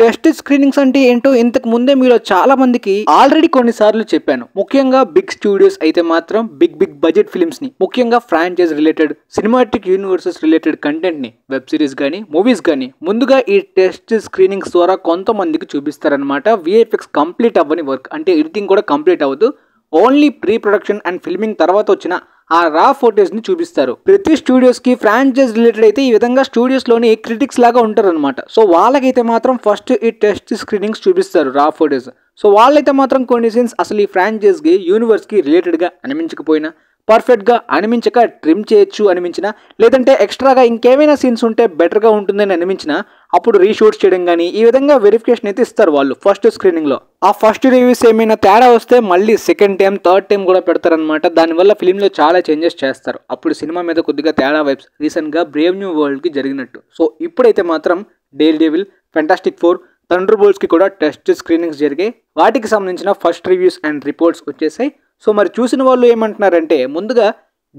Test screenings అంటే ఏంటో ఇంతకు ముందే మీలో చాలా మందికి ఆల్రెడీ కొన్నిసార్లు చెప్పాను. ముఖ్యంగా బిగ్ స్టూడియోస్ అయితే మాత్రం బిగ్ బడ్జెట్ ఫిల్మ్స్ ని, ముఖ్యంగా franchise related cinematic universes related content ని, వెబ్ సిరీస్ గానీ మూవీస్ గానీ ముందుగా ఈ టెస్ట్ స్క్రీనింగ్స్ ద్వారా కొంతమందికి చూపిస్తారనమాట. విఎఫ్ఎక్స్ కంప్లీట్ అవ్వని వర్క్, అంటే ఎడిటింగ్ కూడా కంప్లీట్ అవ్వదు, only pre production and filming తర్వాత వచ్చిన ఆ రా ఫోటేజ్ ని చూపిస్తారు. ప్రతి స్టూడియోస్ కి ఫ్రాంచైజ్ రిలేటెడ్ అయితే ఈ విధంగా స్టూడియోస్ లోని క్రిటిక్స్ లాగా ఉంటారు అనమాట. సో వాళ్ళకైతే మాత్రం ఫస్ట్ ఈ టెస్ట్ స్క్రీనింగ్స్ చూపిస్తారు, రా ఫోటేజ్. సో వాళ్ళైతే మాత్రం కొన్ని సీన్స్ అసలు ఈ ఫ్రాంచైజ్ కి యూనివర్స్ కి రిలేటెడ్ గా అనిపించకపోయినా, పర్ఫెక్ట్ గా అనిపించక ట్రిమ్ చేయొచ్చు అనిపించిన, లేదంటే ఎక్స్ట్రాగా ఇంకేమైనా సీన్స్ ఉంటే బెటర్ గా ఉంటుందని అనిపించిన అప్పుడు రీషూట్స్ చేయడం కానీ ఈ విధంగా వెరిఫికేషన్ అయితే ఇస్తారు వాళ్ళు ఫస్ట్ స్క్రీనింగ్ లో. ఆ ఫస్ట్ రివ్యూస్ ఏమైనా తేడా వస్తే మళ్ళీ సెకండ్ టైం థర్డ్ టైం కూడా పెడతారనమాట. దానివల్ల ఫిల్మ్ లో చాలా చేంజెస్ చేస్తారు. అప్పుడు సినిమా మీద కొద్దిగా తేడా వైబ్స్ రీసెంట్ గా బ్రేవ్ న్యూ వరల్డ్ కి జరిగినట్టు. సో ఇప్పుడైతే మాత్రం dare devil, fantastic four, thunder bolts కి కూడా టెస్ట్ స్క్రీనింగ్స్ జరిగాయి. వాటికి సంబంధించిన ఫస్ట్ రివ్యూస్ అండ్ రిపోర్ట్స్ వచ్చేసాయి. సో మరి చూసిన వాళ్ళు ఏమంటున్నారంటే, ముందుగా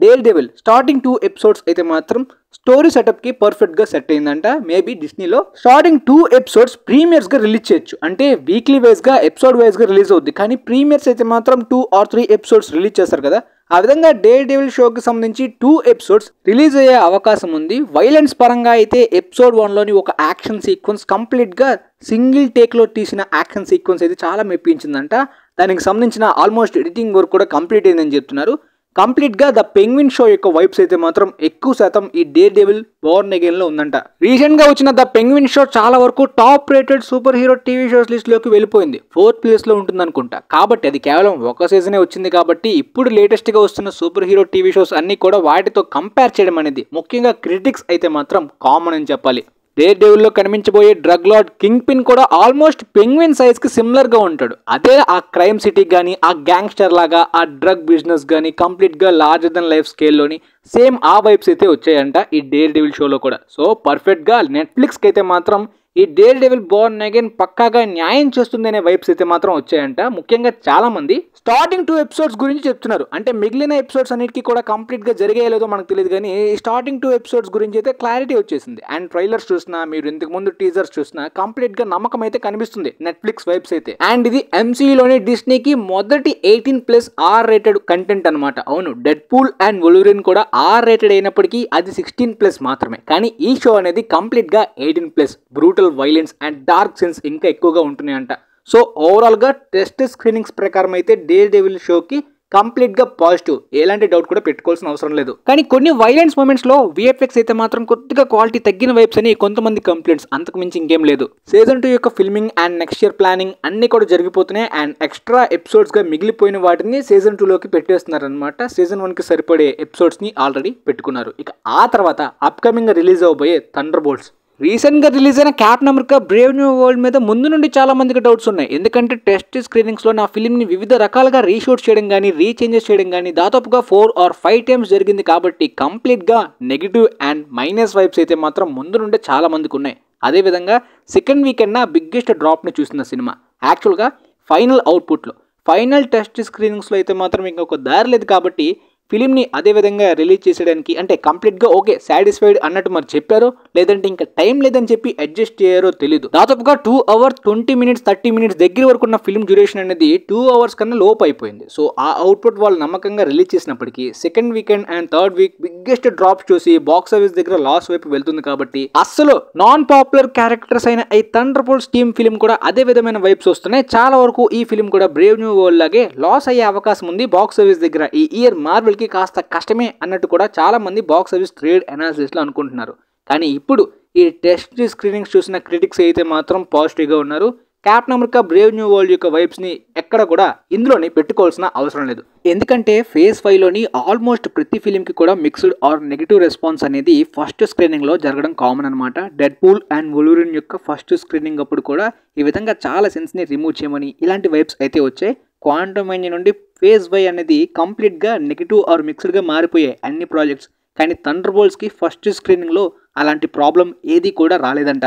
డేర్ డెవిల్ స్టార్టింగ్ 2 ఎపిసోడ్స్ అయితే మాత్రం స్టోరీ సెటప్ కి పర్ఫెక్ట్ గా సెట్ అయిందంట. మేబీ డిస్నీలో స్టార్టింగ్ 2 ఎపిసోడ్స్ ప్రీమియర్స్ గా రిలీజ్ చేయొచ్చు, అంటే వీక్లీ వైజ్ గా ఎపిసోడ్ వైజ్ గా రిలీజ్ అవుద్ది. కానీ ప్రీమియర్స్ అయితే మాత్రం 2 or 3 ఎపిసోడ్స్ రిలీజ్ చేస్తారు కదా. ఆ విధంగా డేర్ డెవిల్ షోకి సంబంధించి 2 ఎపిసోడ్స్ రిలీజ్ అయ్యే అవకాశం ఉంది. వైలెన్స్ పరంగా అయితే ఎపిసోడ్ 1 లోని ఒక యాక్షన్ సీక్వెన్స్ కంప్లీట్ గా సింగిల్ టేక్ లో తీసిన యాక్షన్ సీక్వెన్స్ అయితే చాలా మెప్పించిందంట. దానికి సంబంధించిన ఆల్మోస్ట్ ఎడిటింగ్ వర్క్ కూడా కంప్లీట్ అయిందని చెప్తున్నారు. కంప్లీట్ గా ద పెంగ్విన్ షో యొక్క వైబ్స్ అయితే మాత్రం ఎక్కువ శాతం ఈ డేర్ డెవిల్ బోర్న్ అగైన్ లో ఉందంట. రీసెంట్ గా వచ్చిన ద పెంగ్విన్ షో చాలా వరకు top rated super hero TV shows list లోకి వెళ్ళిపోయింది. 4th ప్లేస్ లో ఉంటుంది అనుకుంటా. కాబట్టి అది కేవలం ఒక సీజనే వచ్చింది కాబట్టి ఇప్పుడు లేటెస్ట్ గా వస్తున్న సూపర్ హీరో టీవీ షోస్ అన్ని కూడా వాటితో కంపేర్ చేయడం అనేది ముఖ్యంగా క్రిటిక్స్ అయితే మాత్రం కామన్ అని చెప్పాలి. డేర్ డెవిల్ లో కనిపించబోయే డ్రగ్ లార్డ్ కింగ్ పిన్ కూడా ఆల్మోస్ట్ పెంగ్విన్ సైజ్ కి సిమిలర్ గా ఉంటాడు. అదే ఆ క్రైమ్ సిటీ గానీ, ఆ గ్యాంగ్స్టర్ లాగా, ఆ డ్రగ్ బిజినెస్ గానీ కంప్లీట్ గా లార్జర్ దెన్ లైఫ్ స్కేల్ లోని సేమ్ ఆ వైబ్స్ అయితే వచ్చాయంట ఈ డేర్ డెవిల్ షోలో కూడా. సో పర్ఫెక్ట్ గా నెట్ఫ్లిక్స్ కి అయితే మాత్రం ఈ డేర్ డెవిల్ బోర్న్ అగైన్ పక్కాగా న్యాయం చేస్తుంది అనే వైబ్స్ అయితే మాత్రం వచ్చాయంట. ముఖ్యంగా చాలా మంది స్టార్టింగ్ 2 ఎపిసోడ్స్ గురించి చెప్తున్నారు. అంటే మిగిలిన ఎపిసోడ్స్ అన్నిటికీ కూడా కంప్లీట్ గా జరిగేలేదో మనకు తెలియదు, కానీ స్టార్టింగ్ 2 ఎపిసోడ్స్ గురించి అయితే క్లారిటీ వచ్చేసింది. అండ్ ట్రైలర్స్ చూసినా, మీరు ఇంతకు ముందు టీజర్స్ చూసినా కంప్లీట్ గా నమ్మకం అయితే కనిపిస్తుంది నెట్ఫ్లిక్స్ వైబ్స్ అయితే. అండ్ ఇది ఎంసీయూలోని డిస్నీకి మొదటి 18+ ఆర్ రేటెడ్ కంటెంట్ అనమాట. అవును, డెడ్ పూల్ అండ్ వొల్వరిన్ కూడా ఆర్ రేటెడ్ అయినప్పటికీ అది 16+ మాత్రమే. కానీ ఈ షో అనేది కంప్లీట్ గా 18+. Brutal violence and dark sense ఇంకా ఎక్కువగా ఉంటున్నాయంట. సో ఓవరాల్ గా టెస్ట్ స్క్రీనింగ్స్ ప్రకారం అయితే డేర్ డెవిల్ షోకి కంప్లీట్ గా పాజిటివ్, ఎలాంటి డౌట్ కూడా పెట్టుకోవాల్సిన అవసరం లేదు. కానీ కొన్ని వైలెన్స్ మూమెంట్స్ లో విఎఫ్ఎక్స్ అయితే మాత్రం కొద్దిగా క్వాలిటీ తగ్గిన వైబ్స్ అని కొంతమంది కంప్లైంట్స్, అంతకు మించి ఇంకేం లేదు. సీజన్ 2 యొక్క filming and next year planning అన్ని కూడా జరిగిపోతున్నాయి. అండ్ ఎక్స్ట్రా ఎపిసోడ్స్ గా మిగిలిపోయిన వాటిని సీజన్ 2 లోకి పెట్టేస్తున్నారు అనమాట. సీజన్ 1 కి సరిపడే ఎపిసోడ్స్ ని ఆల్రెడీ పెట్టుకున్నారు. ఇక ఆ తర్వాత అప్కమింగ్ గా రిలీజ్ అవబోయే థండర్ బోల్ట్స్, రీసెంట్ గా రిలీజ్ అయిన captain America Brave new world మీద ముందు నుండి చాలా మందికి డౌట్స్ ఉన్నాయి. ఎందుకంటే టెస్ట్ స్క్రీనింగ్స్ లో నా ఫిల్మ్ ని వివిధ రకాలుగా రీషూట్ చేయడం కానీ, రీచేంజెస్ చేయడం కానీ దాదాపుగా 4 or 5 టైమ్స్ జరిగింది. కాబట్టి కంప్లీట్ గా నెగిటివ్ అండ్ మైనస్ వైబ్స్ అయితే మాత్రం ముందు నుండే చాలా మందికి ఉన్నాయి. అదేవిధంగా సెకండ్ వీకెండ్ బిగ్గెస్ట్ డ్రాప్ ని చూసిన సినిమా యాక్చువల్గా ఫైనల్ అవుట్పుట్ లో, ఫైనల్ టెస్ట్ స్క్రీనింగ్స్ లో అయితే మాత్రం ఇంకొక దారి లేదు. కాబట్టి ఫిలింని అదే విధంగా రిలీజ్ చేసేయడానికి, అంటే కంప్లీట్గా ఓకే సాటిస్ఫైడ్ అన్నట్టు మరి చెప్పారో, లేదంటే ఇంకా టైం లేదని చెప్పి అడ్జస్ట్ చేయారో తెలీదు. దాదాపుగా 2 hours 20 minutes 30 minutes దగ్గర వరకు ఉన్న ఫిల్మ్ డ్యూరేషన్ అనేది 2 hours కన్నా లోపు అయిపోయింది. సో ఆ అవుట్పుట్ వాళ్ళు నమ్మకంగా రిలీజ్ చేసినప్పటికీ second weekend and third week biggest drops చూసి బాక్స్ ఆఫీస్ దగ్గర లాస్ వైపు వెళ్తుంది. కాబట్టి అస్సలు నాన్ పాపులర్ క్యారెక్టర్స్ అయిన ఈ థండర్ బోల్ట్స్ టీమ్ ఫిల్మ్ కూడా అదే విధమైన వైబ్స్ వస్తున్నాయి. చాలా వరకు ఈ ఫిల్మ్ కూడా బ్రేవ్ న్యూ వరల్డ్ లాగే లాస్ అయ్యే అవకాశం ఉంది బాక్స్ ఆఫీస్ దగ్గర. ఈ ఇయర్ మార్వెల్ కి కాస్త కష్టమే అన్నట్టు కూడా చాలా మంది బాక్స్ ఆఫీస్ ట్రేడ్ అనాలిసిస్ లో అనుకుంటున్నారు. కానీ ఇప్పుడు ఈ టెస్ట్ స్క్రీనింగ్స్ చూసిన క్రిటిక్స్ అయితే మాత్రం పాజిటివ్ గా ఉన్నారు. Captain America Brave new world యొక్క వైబ్స్ ని ఎక్కడ కూడా ఇందులోని పెట్టుకోవాల్సిన అవసరం లేదు. ఎందుకంటే ఫేజ్ 5 లోని ఆల్మోస్ట్ ప్రతి ఫిలిం కి కూడా మిక్స్డ్ ఆర్ నెగిటివ్ రెస్పాన్స్ అనేది ఫస్ట్ స్క్రీనింగ్ లో జరగడం కామన్ అనమాట. డెడ్ పూల్ అండ్ వొల్వరిన్ యొక్క ఫస్ట్ స్క్రీనింగ్ అప్పుడు కూడా ఈ విధంగా చాలా సెన్స్ ని రిమూవ్ చేయమని ఇలాంటి వైబ్స్ అయితే వచ్చాయి. క్వాంటమైన్ నుండి ఫేజ్ 5 అనేది కంప్లీట్ గా నెగిటివ్ ఆర్ మిక్స్డ్ గా మారిపోయాయి అన్ని ప్రాజెక్ట్స్. కానీ థండర్ బోల్ట్స్ కి ఫస్ట్ స్క్రీనింగ్ లో అలాంటి ప్రాబ్లం ఏది కూడా రాలేదంట.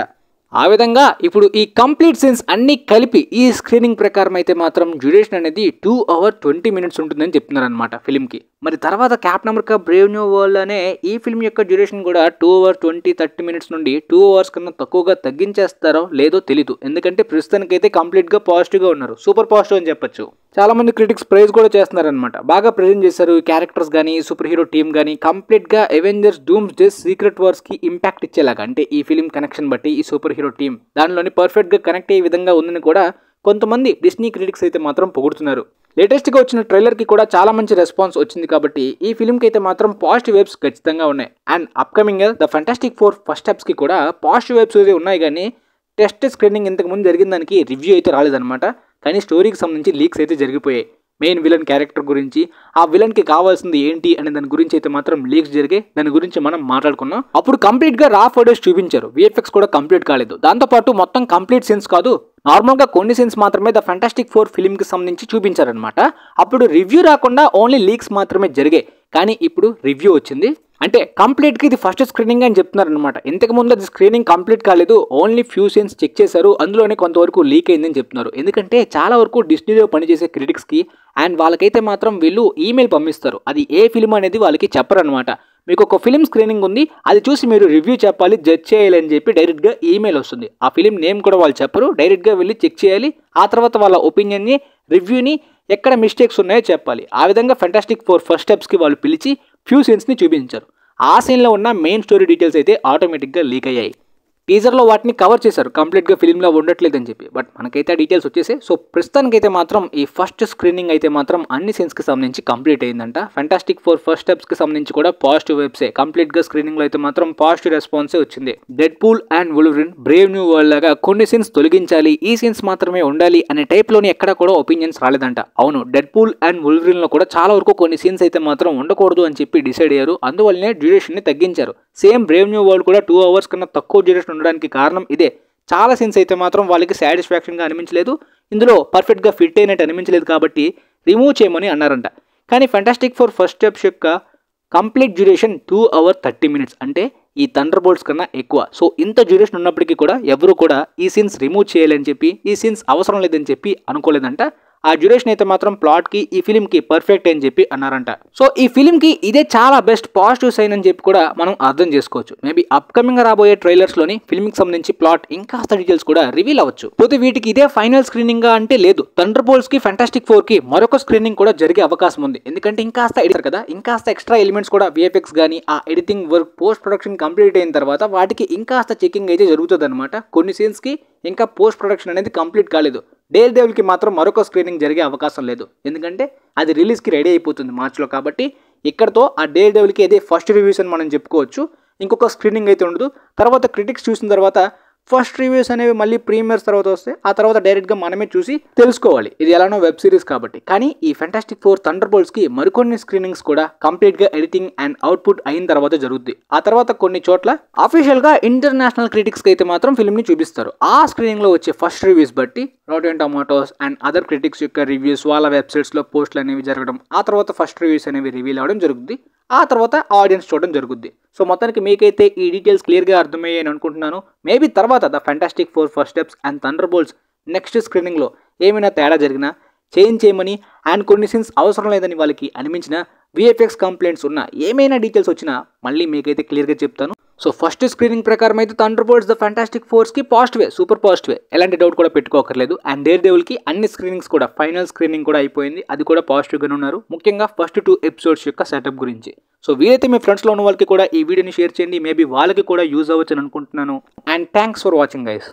ఆ విధంగా ఇప్పుడు ఈ కంప్లీట్ సీన్స్ అన్ని కలిపి ఈ స్క్రీనింగ్ ప్రకారం అయితే మాత్రం డ్యూరేషన్ అనేది 2 hours 20 minutes ఉంటుందని చెప్తున్నారు అనమాట ఫిల్మ్కి. మరి తర్వాత captain America Brave new world అనే ఈ ఫిల్మ్ యొక్క డ్యూరేషన్ కూడా 2 hours 20-30 minutes నుండి 2 hours కన్నా తక్కువగా తగ్గించేస్తారో లేదో తెలీదు. ఎందుకంటే ప్రస్తుతానికైతే కంప్లీట్గా పాజిటివ్గా ఉన్నారు, సూపర్ పాజిటివ్ అని చెప్పొచ్చు. చాలా మంది క్రిటిక్స్ ప్రైజ్ కూడా చేస్తున్నారనమాట. బాగా ప్రెజెంట్ చేశారు. ఈ క్యారెక్టర్స్ కానీ సూపర్ హీరో టీమ్ కానీ కంప్లీట్గా అవెంజర్స్ డూమ్స్డే సీక్రెట్ వార్స్కి ఇంపాక్ట్ ఇచ్చేలాగా, అంటే ఈ ఫిల్మ్ కనెక్షన్ బట్టి ఈ సూపర్ హీరో టీమ్ దానిలోని పర్ఫెక్ట్గా కనెక్ట్ అయ్యే విధంగా ఉందని కూడా కొంతమంది డిస్నీ క్రిటిక్స్ అయితే మాత్రం పొగుడుతున్నారు. లేటెస్ట్గా వచ్చిన ట్రైలర్కి కూడా చాలా మంచి రెస్పాన్స్ వచ్చింది కాబట్టి ఈ ఫిల్మ్కి అయితే మాత్రం పాజిటివ్ వైబ్స్ ఖచ్చితంగా ఉన్నాయి. And upcoming the Fantastic Four First స్టెప్స్కి కూడా పాజిటివ్ వైబ్స్ అయితే ఉన్నాయి, కానీ టెస్ట్ స్క్రీనింగ్ ఇంతకుముందు జరిగిన దానికి రివ్యూ అయితే రాలేదన్నమాట. కానీ స్టోరీకి సంబంధించి లీక్స్ అయితే జరిగిపోయాయి. మెయిన్ విలన్ క్యారెక్టర్ గురించి, ఆ విలన్కి కావాల్సింది ఏంటి అనే దాని గురించి అయితే మాత్రం లీక్స్ జరిగాయి. దాని గురించి మనం మాట్లాడుకున్నాం. అప్పుడు కంప్లీట్గా రా ఫోటోస్ చూపించారు, విఎఫ్ఎక్స్ కూడా కంప్లీట్ కాలేదు. దాంతోపాటు మొత్తం కంప్లీట్ సీన్స్ కాదు, నార్మల్గా కొన్ని సీన్స్ మాత్రమే ద ఫెంటాస్టిక్ ఫోర్ ఫిల్మ్కి సంబంధించి చూపించారనమాట. అప్పుడు రివ్యూ రాకుండా ఓన్లీ లీక్స్ మాత్రమే జరిగాయి. కానీ ఇప్పుడు రివ్యూ వచ్చింది, అంటే కంప్లీట్గా ఇది ఫస్ట్ స్క్రీనింగ్ అని చెప్తున్నారు అనమాట. ఇంతకుముందు అది స్క్రీనింగ్ కంప్లీట్ కాలేదు, ఓన్లీ ఫ్యూ సీన్స్ చెక్ చేశారు, అందులోనే కొంతవరకు లీక్ అయిందని చెప్తున్నారు. ఎందుకంటే చాలా వరకు డిస్నీలో పనిచేసే క్రిటిక్స్కి అండ్ వాళ్ళకైతే మాత్రం వీళ్ళు ఈమెయిల్ పంపిస్తారు, అది ఏ ఫిల్మ్ అనేది వాళ్ళకి చెప్పరనమాట. మీకు ఒక ఫిల్మ్ స్క్రీనింగ్ ఉంది, అది చూసి మీరు రివ్యూ చెప్పాలి, జడ్జ్ చేయాలి అని చెప్పి డైరెక్ట్గా ఈమెయిల్ వస్తుంది. ఆ ఫిల్మ్ నేమ్ కూడా వాళ్ళు చెప్పరు, డైరెక్ట్గా వెళ్ళి చెక్ చేయాలి. ఆ తర్వాత వాళ్ళ ఒపీనియన్ని, రివ్యూని, ఎక్కడ మిస్టేక్స్ ఉన్నాయో చెప్పాలి. ఆ విధంగా ఫెంటాస్టిక్ ఫోర్ ఫస్ట్ స్టెప్స్కి వాళ్ళు పిలిచి ఫ్యూ సీన్స్ని చూపించారు. ఆ సీన్లో ఉన్న మెయిన్ స్టోరీ డీటెయిల్స్ అయితే ఆటోమేటిక్గా లీక్ అయ్యాయి. టీజర్లో వాటిని కవర్ చేశారు, కంప్లీట్గా ఫిల్మ్లో ఉండట్లేదని చెప్పి. బట్ మనకైతే ఆ డీటెయిల్స్ వచ్చేసాయి. సో ప్రస్తుతానికైతే మాత్రం ఈ ఫస్ట్ స్క్రీనింగ్ అయితే మాత్రం అన్ని సీన్స్కి సంబంధించి కంప్లీట్ అయిందంట. ఫెంటాస్టిక్ ఫోర్ ఫస్ట్ స్టెప్స్కి సంబంధించి కూడా పాజిటివ్ వైబ్సే, కంప్లీట్గా స్క్రీనింగ్లో అయితే మాత్రం పాజిటివ్ రెస్పాన్సే వచ్చింది. Dead pool and వుల్వరిన్ Brave new world లాగా కొన్ని సీన్స్ తొలగించాలి, ఈ సీన్స్ మాత్రమే ఉండాలి అనే టైప్లోని ఎక్కడ కూడా ఒపీనియన్స్ రాలేదంట. అవును, డెడ్ పూల్ అండ్ వుల్వరిన్లో కూడా చాలా వరకు కొన్ని సీన్స్ అయితే మాత్రం ఉండకూడదు అని చెప్పి డిసైడ్ అయ్యారు, అందువల్లనే డ్యూరేషన్ని తగ్గించారు. సేమ్ బ్రేవ్ న్యూ వరల్డ్ కూడా 2 hours కన్నా తక్కువ డ్యూరేషన్ ఉండడానికి కారణం ఇదే. చాలా సీన్స్ అయితే మాత్రం వాళ్ళకి సాటిస్ఫాక్షన్గా అనిపించలేదు, ఇందులో పర్ఫెక్ట్గా ఫిట్ అయినట్టు అనిపించలేదు, కాబట్టి రిమూవ్ చేయమని అన్నారంట. కానీ ఫెంటాస్టిక్ ఫోర్ ఫస్ట్ స్టెప్స్ యొక్క కంప్లీట్ డ్యూరేషన్ 2 hours 30 minutes, అంటే ఈ థండర్ బోల్ట్స్ కన్నా ఎక్కువ. సో ఇంత డ్యూరేషన్ ఉన్నప్పటికీ కూడా ఎవరు కూడా ఈ సీన్స్ రిమూవ్ చేయాలని చెప్పి, ఈ సీన్స్ అవసరం లేదని చెప్పి అనుకోలేదంట. ఆ డ్యూరేషన్ అయితే మాత్రం ప్లాట్కి, ఈ ఫిల్మ్కి పర్ఫెక్ట్ అని చెప్పి అన్నారంట. సో ఈ ఫిల్మ్కి ఇదే చాలా బెస్ట్ పాజిటివ్ సైన్ అని చెప్పి కూడా మనం అర్థం చేసుకోవచ్చు. మేబీ అప్కమింగ్ రాబోయే ట్రైలర్స్లోని ఫిల్మ్కి సంబంధించి ప్లాట్ ఇంకాస్త డీటెయిల్స్ కూడా రివీల్ అవ్వచ్చు. పోతే వీటికి ఇదే ఫైనల్ స్క్రీనింగ్గా అంటే లేదు, థండర్ బోల్ట్స్కి ఫెంటాస్టిక్ ఫోర్కి మరొక స్క్రీనింగ్ కూడా జరిగే అవకాశం ఉంది. ఎందుకంటే ఇంకాస్త ఎడిటర్ కదా, ఇంకాస్త ఎక్స్ట్రా ఎలిమెంట్స్ కూడా విఎఫ్ఎక్స్ కానీ ఆ editing work post production complete అయిన తర్వాత వాటికి ఇంకాస్త చెకింగ్ అయితే జరుగుతుంది అనమాట. కొన్ని సీన్స్కి ఇంకా పోస్ట్ ప్రొడక్షన్ అనేది కంప్లీట్ కాలేదు. డేర్ డెవిల్కి మాత్రం మరొక స్క్రీనింగ్ జరిగే అవకాశం లేదు, ఎందుకంటే అది రిలీజ్కి రెడీ అయిపోతుంది మార్చ్లో. కాబట్టి ఇక్కడతో ఆ డేర్ డెవిల్కి అదే ఫస్ట్ రివ్యూస్ అని మనం చెప్పుకోవచ్చు. ఇంకొక స్క్రీనింగ్ అయితే ఉండదు. తర్వాత క్రిటిక్స్ చూసిన తర్వాత ఫస్ట్ రివ్యూస్ అనేవి మళ్ళీ ప్రీమియర్స్ తర్వాత వస్తే ఆ తర్వాత డైరెక్ట్గా మనమే చూసి తెలుసుకోవాలి, ఇది ఎలానో వెబ్ సిరీస్ కాబట్టి. కానీ ఈ ఫెంటాస్టిక్ ఫోర్ థండర్ బోల్ట్స్కి మరికొన్ని స్క్రీనింగ్స్ కూడా కంప్లీట్గా ఎడిటింగ్ అండ్ అవుట్పుట్ అయిన తర్వాత జరుగుద్ది. ఆ తర్వాత కొన్ని చోట్ల అఫీషియల్గా ఇంటర్నేషనల్ క్రిటిక్స్కి అయితే మాత్రం ఫిల్మ్ని చూపిస్తారు. ఆ స్క్రీనింగ్లో వచ్చే ఫస్ట్ రివ్యూస్ బట్టి rotten tomatoes and other critics యొక్క రివ్యూస్, వాళ్ళ వెబ్సైట్స్లో పోస్టులు అనేవి జరగడం, ఆ తర్వాత ఫస్ట్ రివ్యూస్ అనేవి రివీల్ అవ్వడం జరుగుద్ది. ఆ తర్వాత ఆడియన్స్ చూడడం జరుగుద్ది. సో మొత్తానికి మీకైతే ఈ డీటెయిల్స్ క్లియర్గా అర్థమయ్యాయని అనుకుంటున్నాను. మేబీ తర్వాత the Fantastic Four First Steps and Thunderbolts next స్క్రీనింగ్లో ఏమైనా తేడా జరిగినా, చేంజ్ చేయమని అండ్ కొన్ని సీన్స్ అవసరం లేదని వాళ్ళకి అనిపించిన, విఎఫ్ఎక్స్ కంప్లైంట్స్ ఉన్న ఏమైనా డీటెయిల్స్ వచ్చినా మళ్ళీ మీకైతే క్లియర్గా చెప్తాను. సో ఫస్ట్ స్క్రీనింగ్ ప్రకారం అయితే థండర్ బోల్ట్స్ ద ఫెంటాస్టిక్ ఫోర్స్కి పాజిటివే, సూపర్ పాజిటివే, ఎలాంటి డౌట్ కూడా పెట్టుకోకర్లేదు. అండ్ డేర్ డెవిల్కి అన్ని స్క్రీనింగ్స్ కూడా ఫైనల్ స్క్రీనింగ్ కూడా అయిపోయింది, అది కూడా పాజిటివ్గానే ఉన్నారు, ముఖ్యంగా ఫస్ట్ 2 episodes యొక్క సెటప్ గురించి. సో వీలైతే మీ ఫ్రెండ్స్లో ఉన్న వాళ్ళకి కూడా ఈ వీడియోని షేర్ చేయండి, మేబీ వాళ్ళకి కూడా యూజ్ అవ్వచ్చు అని అనుకుంటున్నాను. And thanks for watching guys.